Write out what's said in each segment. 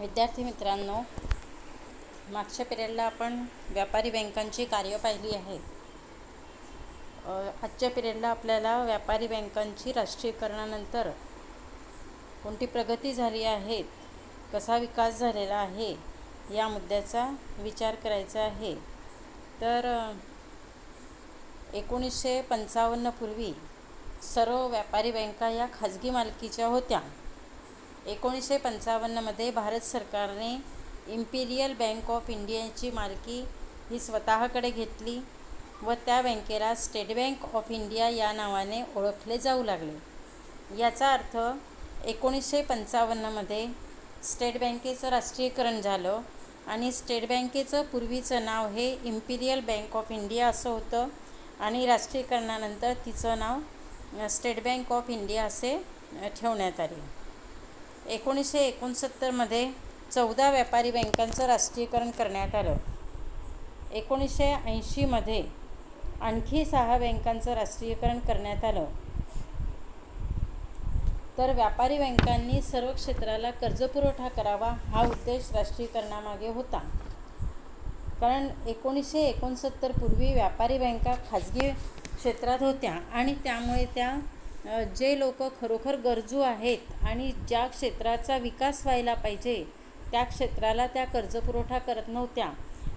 विद्यार्थी मित्रांनो, मागच्या पिरियडला आपण व्यापारी बँकांची कार्य पाहिली आहे. आजच्या पिरियडला आपल्याला व्यापारी बँकांची राष्ट्रीयीकरणानंतर कोणती प्रगती झाली आहे, कसा विकास झालेला आहे या मुद्द्याचा विचार करायचा आहे. तर 1955 पूर्वी सर्व व्यापारी बँका या खाजगी मालकीच्या होत्या. 1955मध्ये भारत सरकारने इम्पिरियल बँक ऑफ इंडियाची मालकी ही स्वतःकडे घेतली व त्या बँकेला स्टेट बँक ऑफ इंडिया या नावाने ओळखले जाऊ लागले. याचा अर्थ 1955मध्ये स्टेट बँकेचं राष्ट्रीयीकरण झालं आणि स्टेट बँकेचं पूर्वीचं नाव हे इम्पिरियल बँक ऑफ इंडिया असं होतं आणि राष्ट्रीयीकरणानंतर तिचं नाव स्टेट बँक ऑफ इंडिया असे ठेवण्यात आले. 1969मध्ये 14 व्यापारी बँकांचं राष्ट्रीयीकरण करण्यात आलं. 1980मध्ये आणखी 6 बँकांचं राष्ट्रीयीकरण करण्यात आलं. तर व्यापारी बँकांनी सर्व क्षेत्राला कर्जपुरवठा करावा हा उद्देश राष्ट्रीयीकरणामागे होता. कारण 1969 पूर्वी व्यापारी बँका खाजगी क्षेत्रात होत्या आणि त्यामुळे त्या जे लोक खरोखर गरजू आहेत आणि ज्या क्षेत्राचा विकास व्हायला पाहिजे त्या क्षेत्राला त्या कर्जपुरवठा करत नव्हत्या.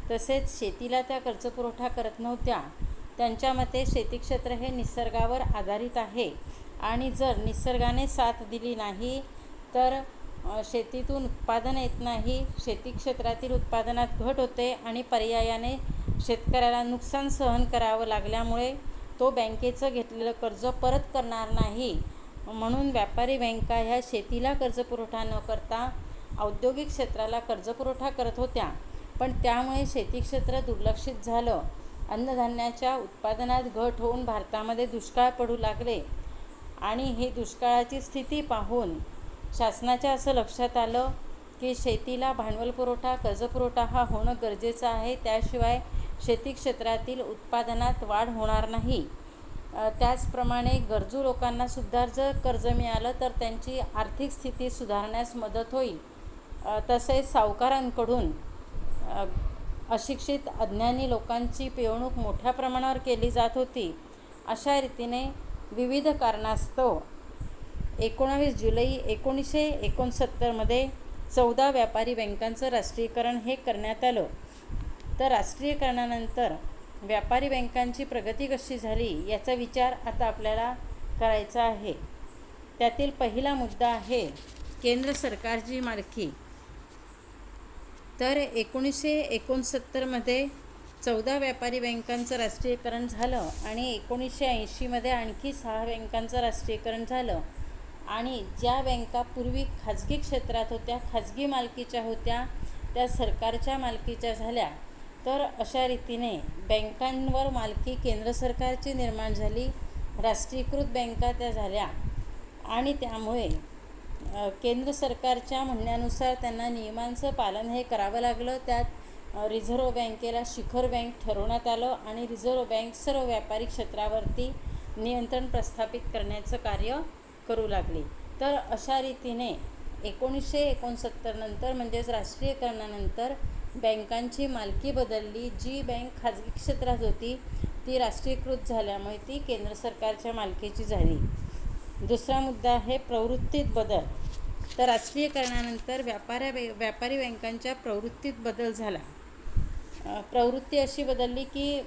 तसेच शेतीला त्या कर्जपुरवठा करत नव्हत्या. त्यांच्या मते शेती क्षेत्र हे निसर्गावर आधारित आहे आणि जर निसर्गाने साथ दिली नाही तर शेतीतून उत्पादन येत नाही, शेती क्षेत्रातील उत्पादनात घट होते आणि पर्यायाने शेतकऱ्याला नुकसान सहन करावं लागल्यामुळे तो बँकेचं घेतलेलं कर्ज परत करणार नाही. म्हणून व्यापारी बँका ह्या शेतीला कर्जपुरवठा न करता औद्योगिक क्षेत्राला कर्जपुरवठा करत होत्या. पण त्यामुळे शेती क्षेत्र दुर्लक्षित झालं. अन्नधान्याच्या उत्पादनात घट होऊन भारतामध्ये दुष्काळ पडू लागले आणि ही दुष्काळाची स्थिती पाहून शासनाच्या असं लक्षात आलं की शेतीला भांडवल पुरवठा, कर्जपुरवठा हा होणं गरजेचं आहे. त्याशिवाय शेती क्षेत्रातील उत्पादनात वाढ होणार नाही. त्याचप्रमाणे गरजू लोकांनासुद्धा जर कर्ज मिळालं तर त्यांची आर्थिक स्थिती सुधारण्यास मदत होईल. तसेच सावकारांकडून अशिक्षित अज्ञानी लोकांची पिळवणूक मोठ्या प्रमाणावर केली जात होती. अशा रीतीने विविध कारणास्तव 19 जुलै 1969मध्ये 14 व्यापारी बँकांचं राष्ट्रीयीकरण हे करण्यात आलं. तर राष्ट्रीयीकरणानंतर व्यापारी बँकांची प्रगती कशी झाली याचा विचार आता आपल्याला करायचा आहे. त्यातील पहिला मुद्दा आहे केंद्र सरकारची मालकी. तर 1969मध्ये 14 व्यापारी बँकांचं राष्ट्रीयीकरण झालं आणि 1980मध्ये आणखी 6 बँकांचं राष्ट्रीयीकरण झालं आणि ज्या बँका पूर्वी खाजगी क्षेत्रात होत्या, खाजगी मालकीच्या होत्या, त्या सरकारच्या मालकीच्या झाल्या. तर अशा रीतीने बँकांवर मालकी केंद्र सरकारची निर्माण झाली. राष्ट्रीयकृत बँका त्या झाल्या आणि त्यामुळे केंद्र सरकारच्या म्हणण्यानुसार त्यांना नियमांचं पालन हे करावं लागलं. त्यात रिझर्व्ह बँकेला शिखर बँक ठरवण्यात आलं आणि रिझर्व्ह बँक सर्व व्यापारी क्षेत्रावरती नियंत्रण प्रस्थापित करण्याचं कार्य करू लागली. तर अशा रीतीने 1969 नंतर म्हणजेच राष्ट्रीयीकरणानंतर बँकांची मालकी बदलली. जी बँक खाजगी क्षेत्रात होती ती राष्ट्रीयकृत झाल्यामुळे ती केंद्र सरकारच्या मालकीची झाली. दुसरा मुद्दा आहे प्रवृत्तीत बदल. तर राष्ट्रीयीकरणानंतर व्यापारी बँकांच्या प्रवृत्तीत बदल झाला. प्रवृत्ती अशी बदलली की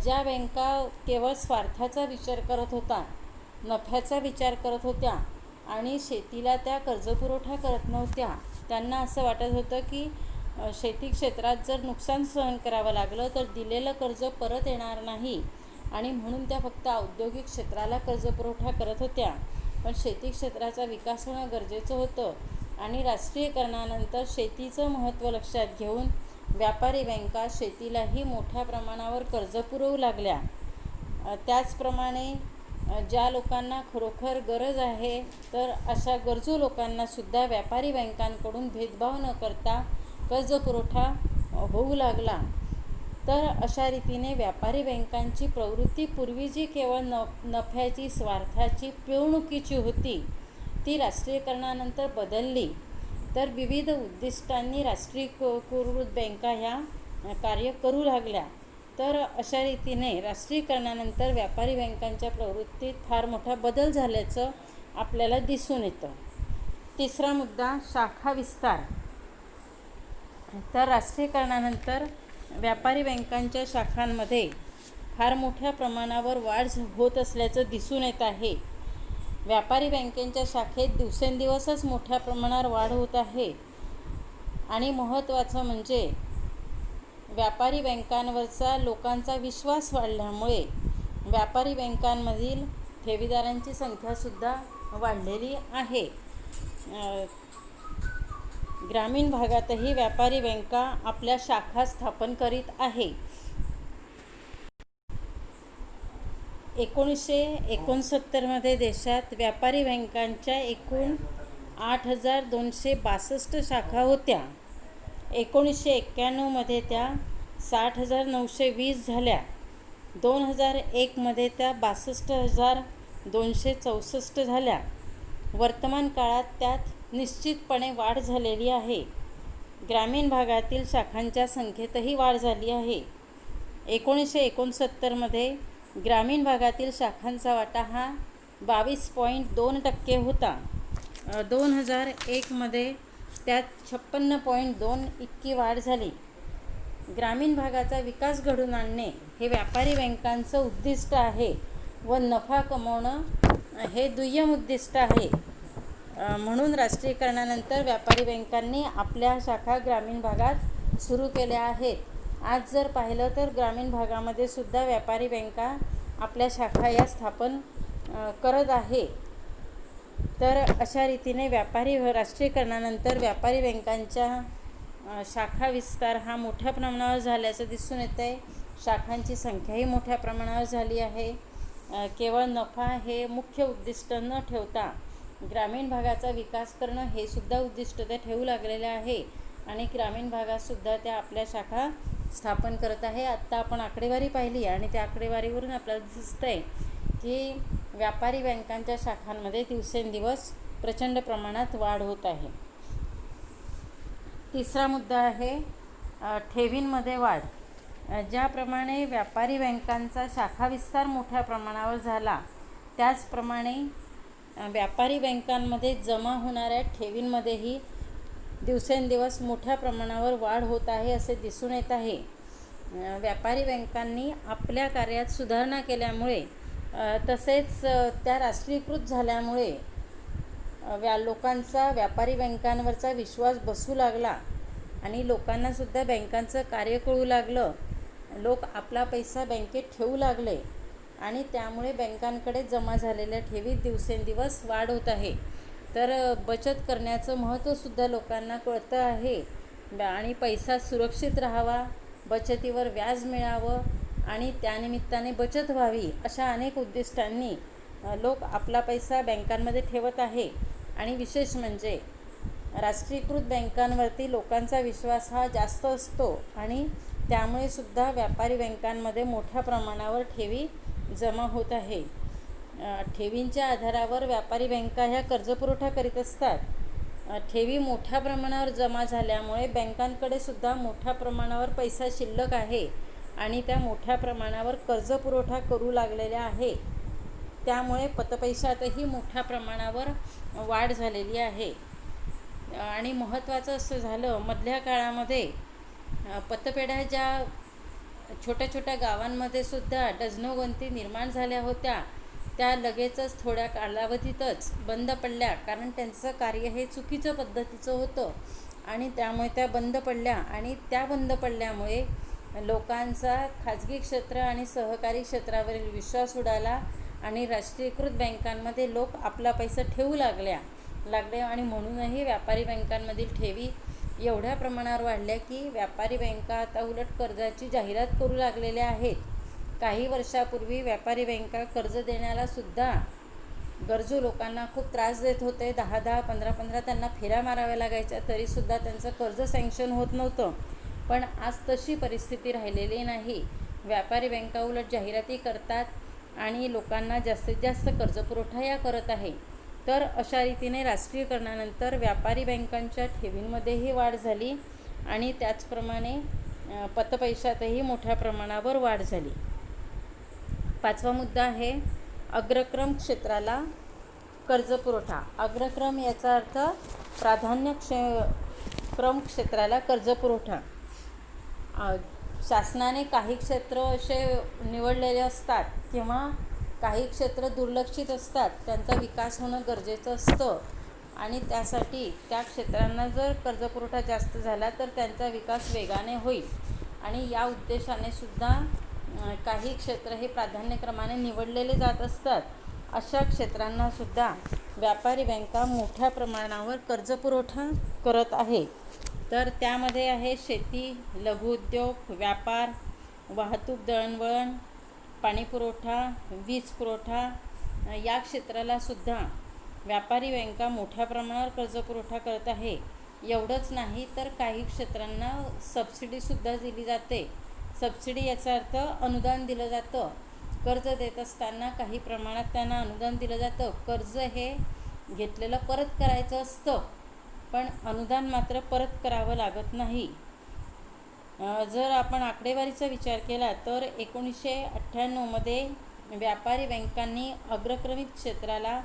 ज्या बँका केवळ स्वार्थाचा विचार करत होता, नफ्याचा विचार करत होत्या आणि शेतीला त्या कर्जपुरवठा करत नव्हत्या, त्यांना असं वाटत होतं की शेती क्षेत्रात जर नुकसान सहन करावं लागलं तर दिलेलं कर्ज परत येणार नाही आणि म्हणून त्या फक्त औद्योगिक क्षेत्राला कर्जपुरवठा करत होत्या. पण शेती क्षेत्राचा विकास होणं गरजेचं होतं आणि राष्ट्रीयीकरणानंतर शेतीचं महत्त्व लक्षात घेऊन व्यापारी बँका शेतीलाही मोठ्या प्रमाणावर कर्ज पुरवू लागल्या. त्याचप्रमाणे ज्या लोकांना खरोखर गरज आहे तर अशा गरजू लोकांनासुद्धा व्यापारी बँकांकडून भेदभाव न करता कर्जपुरवठा होऊ लागला. तर अशा रीतीने व्यापारी बँकांची प्रवृत्ती पूर्वी जी केवळ नफ्याची, स्वार्थाची, पिळवणुकीची होती ती राष्ट्रीयीकरणानंतर बदलली. तर विविध उद्दिष्टांनी राष्ट्रीयकृत बँका ह्या कार्य करू लागल्या. तर अशा रीतीने राष्ट्रीयकरणानंतर व्यापारी बँकांच्या प्रवृत्तीत फार मोठा बदल झाल्याचं आपल्याला दिसून येतं. तिसरा मुद्दा, शाखा विस्तार. तर राष्ट्रीयकरणानंतर व्यापारी बँकांच्या शाखांमध्ये फार मोठ्या प्रमाणावर वाढ होत असल्याचं दिसून येत आहे. व्यापारी बँकेच्या शाखेत दिवसेंदिवसच मोठ्या प्रमाणावर वाढ होत आहे. आणि महत्त्वाचं म्हणजे व्यापारी बँकांवरचा लोकांचा विश्वास वाढल्यामुळे व्यापारी बँकांमधील ठेवीदारांची संख्यासुद्धा वाढलेली आहे. ग्रामीण भागातही व्यापारी बँका आपल्या शाखा स्थापन करीत आहे. 1969 देशात व्यापारी बँकांच्या एकूण 8,262 शाखा होत्या. 1991 त्या 60,920 झाल्या. 2001 त्या 62,264 झाल्या. वर्तमान काळात त्यात निश्चितपणे वाढ झालेली आहे. ग्रामीण भागातील शाखांच्या संख्येतही वाढ झाली आहे. 1969 ग्रामीण भागातील शाखांचा वाटा हा 22.2% होता. 2001 त्यात 56.2 इतकी वाढ झाली. ग्रामीण भागाचा विकास घडवून आणणे हे व्यापारी बँकांचं उद्दिष्ट आहे व नफा कमवणं हे दुय्यम उद्दिष्ट आहे. म्हणून राष्ट्रीयकरणानंतर व्यापारी बँकांनी आपल्या शाखा ग्रामीण भागात सुरू केल्या आहेत. आज जर पाहिलं तर ग्रामीण भागामध्ये सुद्धा व्यापारी बँका आपल्या शाखा या स्थापन करत आहे. तर अशा रीतीने राष्ट्रीयकरणानंतर व्यापारी बँकांच्या शाखा विस्तार हा मोठ्या प्रमाणावर झाल्याचं दिसून येतं आहे. शाखांची संख्याही मोठ्या प्रमाणावर झाली आहे. केवळ नफा हे मुख्य उद्दिष्ट न ठेवता ग्रामीण भागाचा विकास करणं हे सुद्धा उद्दिष्ट ते ठेवू लागलेले आहे. आणि ग्रामीण भागातसुद्धा त्या आपल्या शाखा स्थापन करत आहे. आत्ता आपण आकडेवारी पाहिली आणि त्या आकडेवारीवरून आपल्याला दिसतं आहे की व्यापारी बँकांच्या शाखांमध्ये दिवसेंदिवस प्रचंड प्रमाणात वाढ होत आहे. तिसरा मुद्दा आहे ठेवींमध्ये वाढ. ज्याप्रमाणे व्यापारी बँकांचा शाखा विस्तार मोठ्या प्रमाणावर झाला, त्याचप्रमाणे व्यापारी बँकांमध्ये जमा होणाऱ्या ठेवींमध्येही दिवसेंदिवस मोठ्या प्रमाणावर वाढ होत आहे असे दिसून येत आहे. व्यापारी बँकांनी आपल्या कार्यात सुधारणा केल्यामुळे तसेच त्या राष्ट्रीयकृत झाल्यामुळे लोकांचा व्यापारी बँकांवरचा विश्वास बसू लागला आणि लोकांनासुद्धा बँकांचं कार्य कळू लागलं. लोक आपला पैसा बँकेत ठेवू लागले आणि त्यामुळे बँकांकडे जमा झालेल्या ठेवीत दिवसेंदिवस वाढ होत आहे. तर बचत करण्याचं महत्त्वसुद्धा लोकांना कळतं आहे आणि पैसा सुरक्षित राहावा, बचतीवर व्याज मिळावं आणि त्यानिमित्ताने बचत व्हावी, अशा अनेक उद्दिष्टांनी लोक आपला पैसा बँकांमध्ये ठेवत आहे. आणि विशेष म्हणजे राष्ट्रीयकृत बँकांवरती लोकांचा विश्वास हा जास्त असतो आणि त्यामुळे सुद्धा व्यापारी बँकांमध्ये मोठ्या प्रमाणावर ठेवी जमा होत आहे. ठेवींच्या आधारावर व्यापारी बँका ह्या कर्जपुरवठा करीत असतात. ठेवी मोठ्या प्रमाणावर जमा झाल्यामुळे बँकांकडे सुद्धा मोठ्या प्रमाणावर पैसा शिल्लक आहे आणि त्या मोठ्या प्रमाणावर कर्जपुरवठा करू लागलेल्या आहे. त्यामुळे पतपैशातही मोठ्या प्रमाणावर वाढ झालेली आहे. आणि महत्त्वाचं असं झालं, मधल्या काळामध्ये पतपेढ्या ज्या छोट्या छोट्या गावांमध्ये सुद्धा डझनोगंती निर्माण झाल्या होत्या, त्या लगेचच थोड्या कालावधीतच बंद पडल्या. कारण त्यांचं कार्य हे चुकीचं पद्धतीचं होतं आणि त्यामुळे त्या बंद पडल्या. आणि त्या बंद पडल्यामुळे लोकांचा खाजगी क्षेत्र आणि सहकारी क्षेत्रावरील विश्वास उडाला आणि राष्ट्रीयकृत बँकांमध्ये लोक आपला पैसा ठेवू लागले आणि म्हणूनही व्यापारी बँकांमधील ठेवी एवढ्या प्रमाणावर वाढल्या की व्यापारी बँका आता उलट कर्जाची जाहिरात करू लागलेल्या आहेत. काही वर्षापूर्वी व्यापारी बँका कर्ज देण्याला सुद्धा गरजू लोकांना खूप त्रास देत होते. 10-10, 15-15 त्यांना फेऱ्या माराव्या लागायच्या, तरीसुद्धा त्यांचं कर्ज सँक्शन होत नव्हतं. पण आज तशी परिस्थिती राहिलेली नाही. व्यापारी बँका उलट जाहिराती करतात आणि लोकांना जास्तीत जास्त कर्जपुरवठा या करत आहे. तर अशा रीतीने राष्ट्रीयकरणानंतर व्यापारी बँकांच्या ठेवींमध्येही वाढ झाली आणि त्याचप्रमाणे पतपैशातही मोठ्या प्रमाणावर वाढ झाली. 5वा मुद्दा आहे अग्रक्रम क्षेत्राला कर्जपुरवठा. अग्रक्रम याचा अर्थ क्रम क्षेत्राला कर्जपुरवठा. शासनाने काही क्षेत्र असे निवडलेले असतात किंवा काही क्षेत्र दुर्लक्षित असतात, त्यांचा विकास होणं गरजेचं असतं आणि त्यासाठी त्या क्षेत्रांना जर कर्जपुरवठा जास्त झाला तर त्यांचा विकास वेगाने होईल आणि या उद्देशाने सुद्धा काही क्षेत्र हे प्राधान्यक्रमाने निवडलेले जात असतात. अशा क्षेत्रांना सुद्धा व्यापारी बँका मोठ्या प्रमाणावर कर्जपुरवठा करत आहे. तर त्यामध्ये आहे शेती, लघुउद्योग, व्यापार, वाहतूक, दळणवळण, पाणीपुरवठा, वीज पुरवठा या क्षेत्राला सुद्धा व्यापारी बँका मोठ्या प्रमाणावर कर्जपुरवठा करत आहे. एवढंच नाही तर काही क्षेत्रांना सबसिडीसुद्धा दिली जाते. सबसिडी याचा अर्थ अनुदान दिलं जातं. कर्ज देत असताना काही प्रमाणात त्यांना अनुदान दिलं जातं. कर्ज हे घेतलेलं परत करायचं असतं, पण अनुदान मात्र परत करावं लागत नाही. जर आपण आकडेवारीचा विचार केला तर 1998मध्ये व्यापारी बँकांनी अग्रक्रमित क्षेत्राला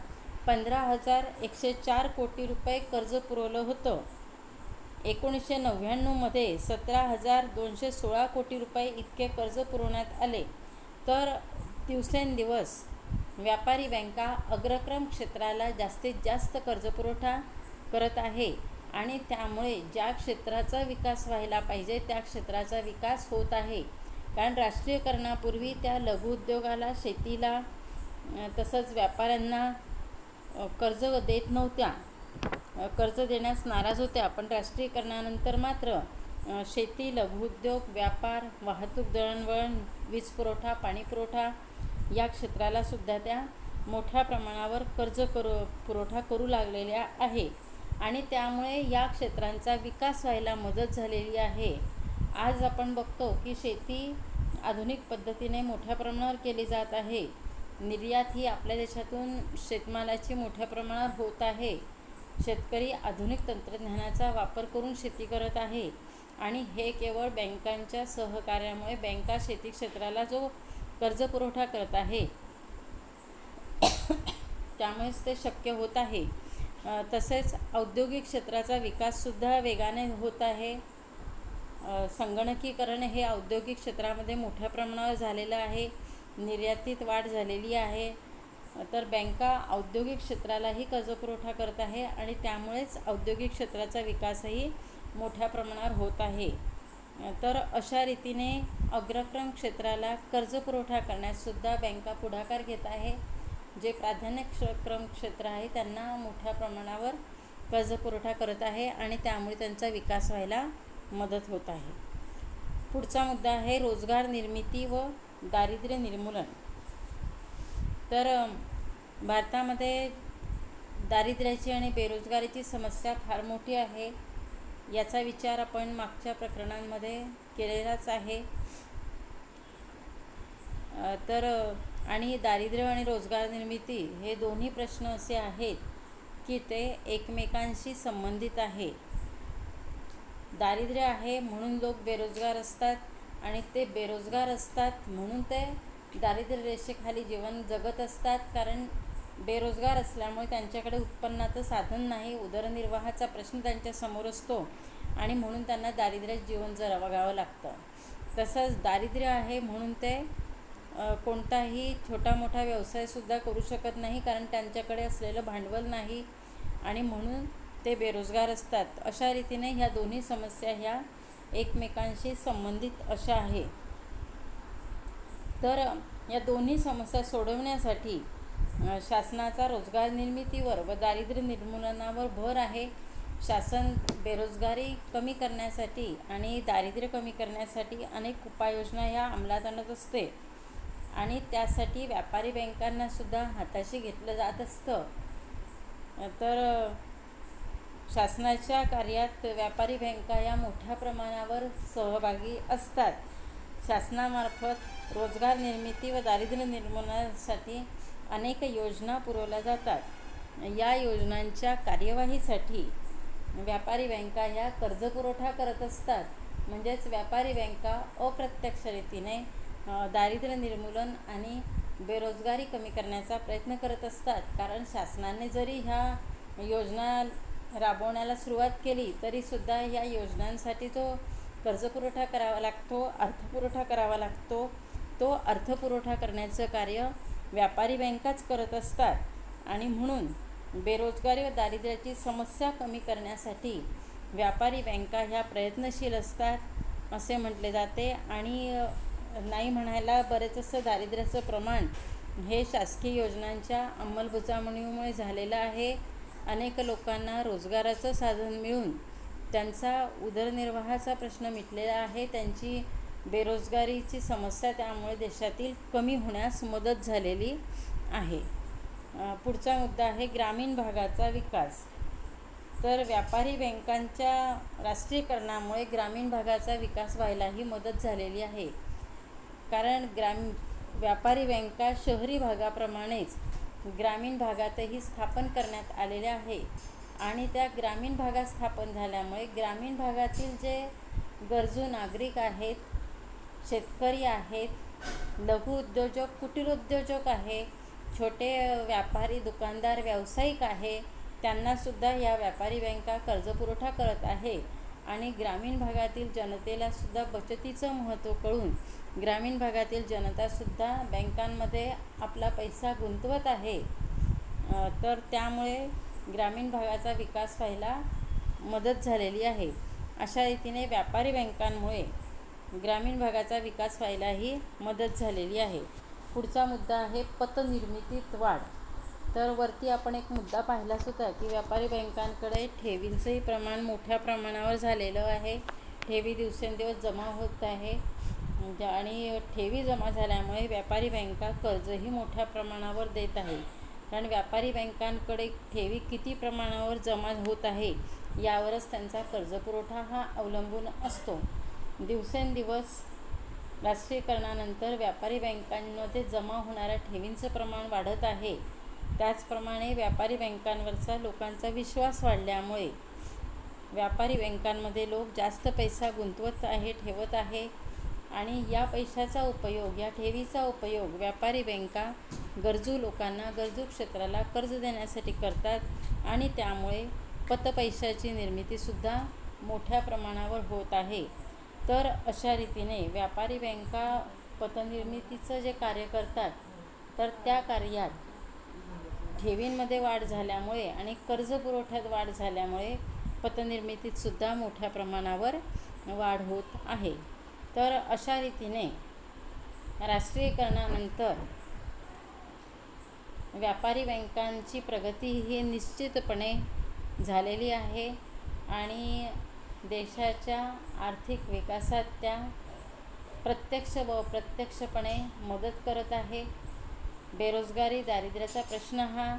15,104 कोटी रुपये कर्ज पुरवलं होतं. 1999मध्ये 17,216 कोटी रुपये इतके कर्ज पुरवण्यात आले. तर दिवसेंदिवस व्यापारी बँका अग्रक्रम क्षेत्राला जास्तीत जास्त कर्जपुरवठा करत आहे आणि त्यामुळे ज्या क्षेत्राचा विकास व्हायला पाहिजे त्या क्षेत्राचा विकास होत आहे. कारण राष्ट्रीयकरणापूर्वी त्या लघुउद्योगाला, शेतीला तसंच व्यापाऱ्यांना कर्ज देत नव्हत्या, कर्ज देण्यास नाराज होत्या. पण राष्ट्रीयकरणानंतर मात्र शेती, लघुउद्योग, व्यापार, वाहतूक, दळणवळण, वीज पुरवठा, पाणीपुरवठा या क्षेत्राला सुद्धा त्या मोठ्या प्रमाणावर पुरवठा करू लागलेल्या आहे आणि त्यामुळे या क्षेत्रांचा विकास व्हायला मदत झालेली आहे. आज आपण बघतो की शेती आधुनिक पद्धतीने मोठ्या प्रमाणावर केली जात आहे. निर्यात ही आपल्या देशातून शेतमालाची मोठ्या प्रमाणावर होत आहे. शेतकरी आधुनिक तंत्रज्ञानाचा वापर करून शेती करत आहे आणि हे केवळ बँकांच्या सहकार्यामुळे बँका शेती क्षेत्राला जो कर्जपुरवठा करत आहे त्यामुळेच ते शक्य होत आहे. तसेच औद्योगिक क्षेत्राचा विकाससुद्धा वेगाने होत आहे. संगणकीकरण हे औद्योगिक क्षेत्रामध्ये मोठ्या प्रमाणावर झालेलं आहे. निर्यातीत वाढ झालेली आहे. तर बँका औद्योगिक क्षेत्रालाही कर्जपुरवठा करत आहे आणि त्यामुळेच औद्योगिक क्षेत्राचा विकासही मोठ्या प्रमाणावर होत आहे. तर अशा रीतीने अग्रक्रम क्षेत्राला कर्जपुरवठा करण्याससुद्धा बँका पुढाकार घेत आहे. जे क्रम क्षेत्र आहे त्यांना मोठ्या प्रमाणावर कर्जपुरवठा करत आहे आणि त्यामुळे त्यांचा विकास व्हायला मदत होत आहे. पुढचा मुद्दा आहे रोजगार निर्मिती व दारिद्र्य निर्मूलन. तर भारतामध्ये दारिद्र्याची आणि बेरोजगारीची समस्या फार मोठी आहे. याचा विचार आपण मागच्या प्रकरणांमध्ये केलेलाच आहे. तर आणि दारिद्र्य आणि रोजगार निर्मिती हे दोन्ही प्रश्न असे आहेत की ते एकमेकांशी संबंधित आहे. दारिद्र्य आहे म्हणून लोक बेरोजगार असतात आणि ते बेरोजगार असतात म्हणून ते दारिद्र्य रेषेखाली जीवन जगत असतात. कारण बेरोजगार असल्यामुळे त्यांच्याकडे उत्पन्नाचं साधन नाही, उदरनिर्वाहाचा प्रश्न त्यांच्यासमोर असतो आणि म्हणून त्यांना दारिद्र्यात जीवन जगावं लागतं. तसंच दारिद्र्य आहे म्हणून ते कोणताही छोटा मोठा व्यवसायसुद्धा करू शकत नाही, कारण त्यांच्याकडे असलेलं भांडवल नाही आणि म्हणून ते बेरोजगार असतात. अशा रीतीने ह्या दोन्ही समस्या ह्या एकमेकांशी संबंधित अशा आहे. तर या दोन्ही समस्या सोडवण्यासाठी शासनाचा रोजगार निर्मितीवर व दारिद्र्य निर्मूलनावर भर आहे. शासन बेरोजगारी कमी करण्यासाठी आणि दारिद्र्य कमी करण्यासाठी अनेक उपाययोजना ह्या अंमलात आणत असते आणि त्यासाठी व्यापारी बँकांनासुद्धा हाताशी घेतलं जात असतं. तर शासनाच्या कार्यात व्यापारी बँका या मोठ्या प्रमाणावर सहभागी असतात. शासनामार्फत रोजगार निर्मिती व दारिद्र्य निर्मूलनासाठी अनेक योजना पुरवल्या जातात. या योजनांच्या कार्यवाहीसाठी व्यापारी बँका ह्या कर्जपुरवठा करत असतात. म्हणजेच व्यापारी बँका अप्रत्यक्ष रीतीने दारिद्र्य निर्मूलन आणि बेरोजगारी कमी करण्याचा प्रयत्न करत असतात. कारण शासनाने जरी ह्या योजना राबवण्याला सुरुवात केली तरीसुद्धा ह्या योजनांसाठी जो कर्जपुरवठा करावा लागतो, अर्थपुरवठा करावा लागतो, तो अर्थपुरवठा करण्याचं कार्य व्यापारी बँकाच करत असतात. आणि म्हणून बेरोजगारी व दारिद्र्याची समस्या कमी करण्यासाठी व्यापारी बँका ह्या प्रयत्नशील असतात असे म्हटले जाते. आणि नाही म्हणायला बरेच असं दारिद्र्याचं प्रमाण हे शासकीय योजनांच्या अंमलबजावणीमुळे झालेलं आहे. अनेक लोकांना रोजगाराचं साधन मिळून त्यांचा उदरनिर्वाहाचा प्रश्न मिटलेला आहे. त्यांची बेरोजगारीची समस्या त्यामुळे देशातील कमी होण्यास मदत झालेली आहे. पुढचा मुद्दा आहे ग्रामीण भागाचा विकास. तर व्यापारी बँकांच्या राष्ट्रीयकरणामुळे ग्रामीण भागाचा विकास व्हायलाही मदत झालेली आहे. कारण व्यापारी बँका शहरी भागाप्रमाणेच ग्रामीण भागातही स्थापन करण्यात आलेल्या आहे. आणि त्या ग्रामीण भागात स्थापन झाल्यामुळे ग्रामीण भागातील जे गरजू नागरिक आहेत, शेतकरी आहेत, लघु उद्योजक, कुटीर उद्योजक आहे, छोटे व्यापारी, दुकानदार, व्यावसायिक आहे, त्यांनासुद्धा या व्यापारी बँका कर्जपुरवठा करत आहे. आणि ग्रामीण भागातील जनतेलासुद्धा बचतीचं महत्त्व कळून ग्रामीण भागातील जनतासुद्धा बँकांमध्ये आपला पैसा गुंतवत आहे. तर त्यामुळे ग्रामीण भागाचा विकास व्हायला मदत झालेली आहे. अशा रीतीने व्यापारी बँकांमुळे ग्रामीण भागाचा विकास व्हायलाही मदत झालेली आहे. पुढचा मुद्दा आहे पतनिर्मितीत वाढ. तर वरती आपण एक मुद्दा पाहिलाच होता की व्यापारी बँकांकडे ठेवींचंही प्रमाण मोठ्या प्रमाणावर झालेलं आहे. ठेवी दिवसेंदिवस जमा होत आहे आणि ठेवी जमा झाल्यामुळे व्यापारी बँका कर्जही मोठ्या प्रमाणावर देत आहे. कारण व्यापारी बँकांकडे ठेवी किती प्रमाणावर जमा होत आहे यावरच त्यांचा कर्जपुरवठा हा अवलंबून असतो. दिवसेंदिवस राष्ट्रीयकरणानंतर व्यापारी बँकांमध्ये जमा होणाऱ्या ठेवींचं प्रमाण वाढत आहे. त्याचप्रमाणे व्यापारी बँकांवरचा लोकांचा विश्वास वाढल्यामुळे व्यापारी बँकांमध्ये लोक जास्त पैसा गुंतवत आहे, ठेवत आहे. आणि या पैशाचा उपयोग, या ठेवीचा उपयोग व्यापारी बँका गरजू लोकांना, गरजू क्षेत्राला कर्ज देण्यासाठी करतात. आणि त्यामुळे पतपैशाची निर्मितीसुद्धा मोठ्या प्रमाणावर होत आहे. तर अशा रीतीने व्यापारी बँका पतनिर्मितीचं जे कार्य करतात तर त्या कार्यात ठेवींमध्ये वाढ झाल्यामुळे आणि कर्जपुरवठ्यात वाढ झाल्यामुळे पतनिर्मितीतसुद्धा मोठ्या प्रमाणावर वाढ होत आहे. तर अशा रीतीने राष्ट्रीयकरणानंतर व्यापारी बँकांची प्रगती ही निश्चितपणे झालेली आहे आणि देशाच्या आर्थिक विकासात त्या प्रत्यक्ष व अप्रत्यक्षपणे मदत करत आहे. बेरोजगारी, दारिद्र्याचा प्रश्न हा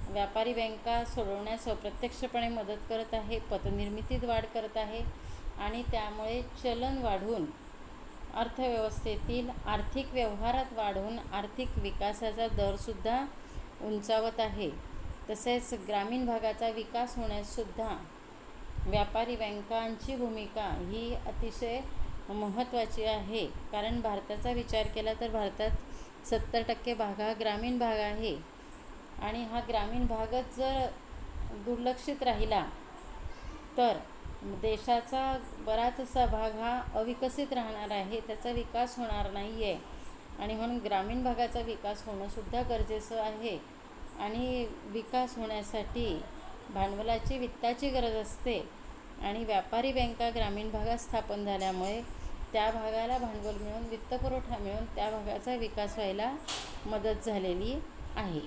व्यापारी बँका सोडवण्यास अप्रत्यक्षपणे मदत करत आहे. पतनिर्मितीत वाढ करत आहे आणि त्यामुळे चलन वाढून अर्थव्यवस्थेतील आर्थिक व्यवहारात वाढून आर्थिक विकासाचा दरसुद्धा उंचावत आहे. तसेच ग्रामीण भागाचा विकास होण्याससुद्धा व्यापारी बँकांची भूमिका ही अतिशय महत्त्वाची आहे. कारण भारताचा विचार केला तर भारतात 70% भाग हा ग्रामीण भाग आहे. आणि हा ग्रामीण भागच जर दुर्लक्षित राहिला तर देशाचा बराचसा भाग हा अविकसित राहणार आहे, त्याचा विकास होणार नाही आहे. आणि म्हणून ग्रामीण भागाचा विकास होणंसुद्धा गरजेचं आहे. आणि विकास होण्यासाठी भांडवलाची, वित्ताची गरज असते. आणि व्यापारी बँका ग्रामीण भागात स्थापन झाल्यामुळे त्या भागाला भांडवल मिळून, वित्तपुरवठा मिळून त्या भागाचा विकास व्हायला मदत झालेली आहे.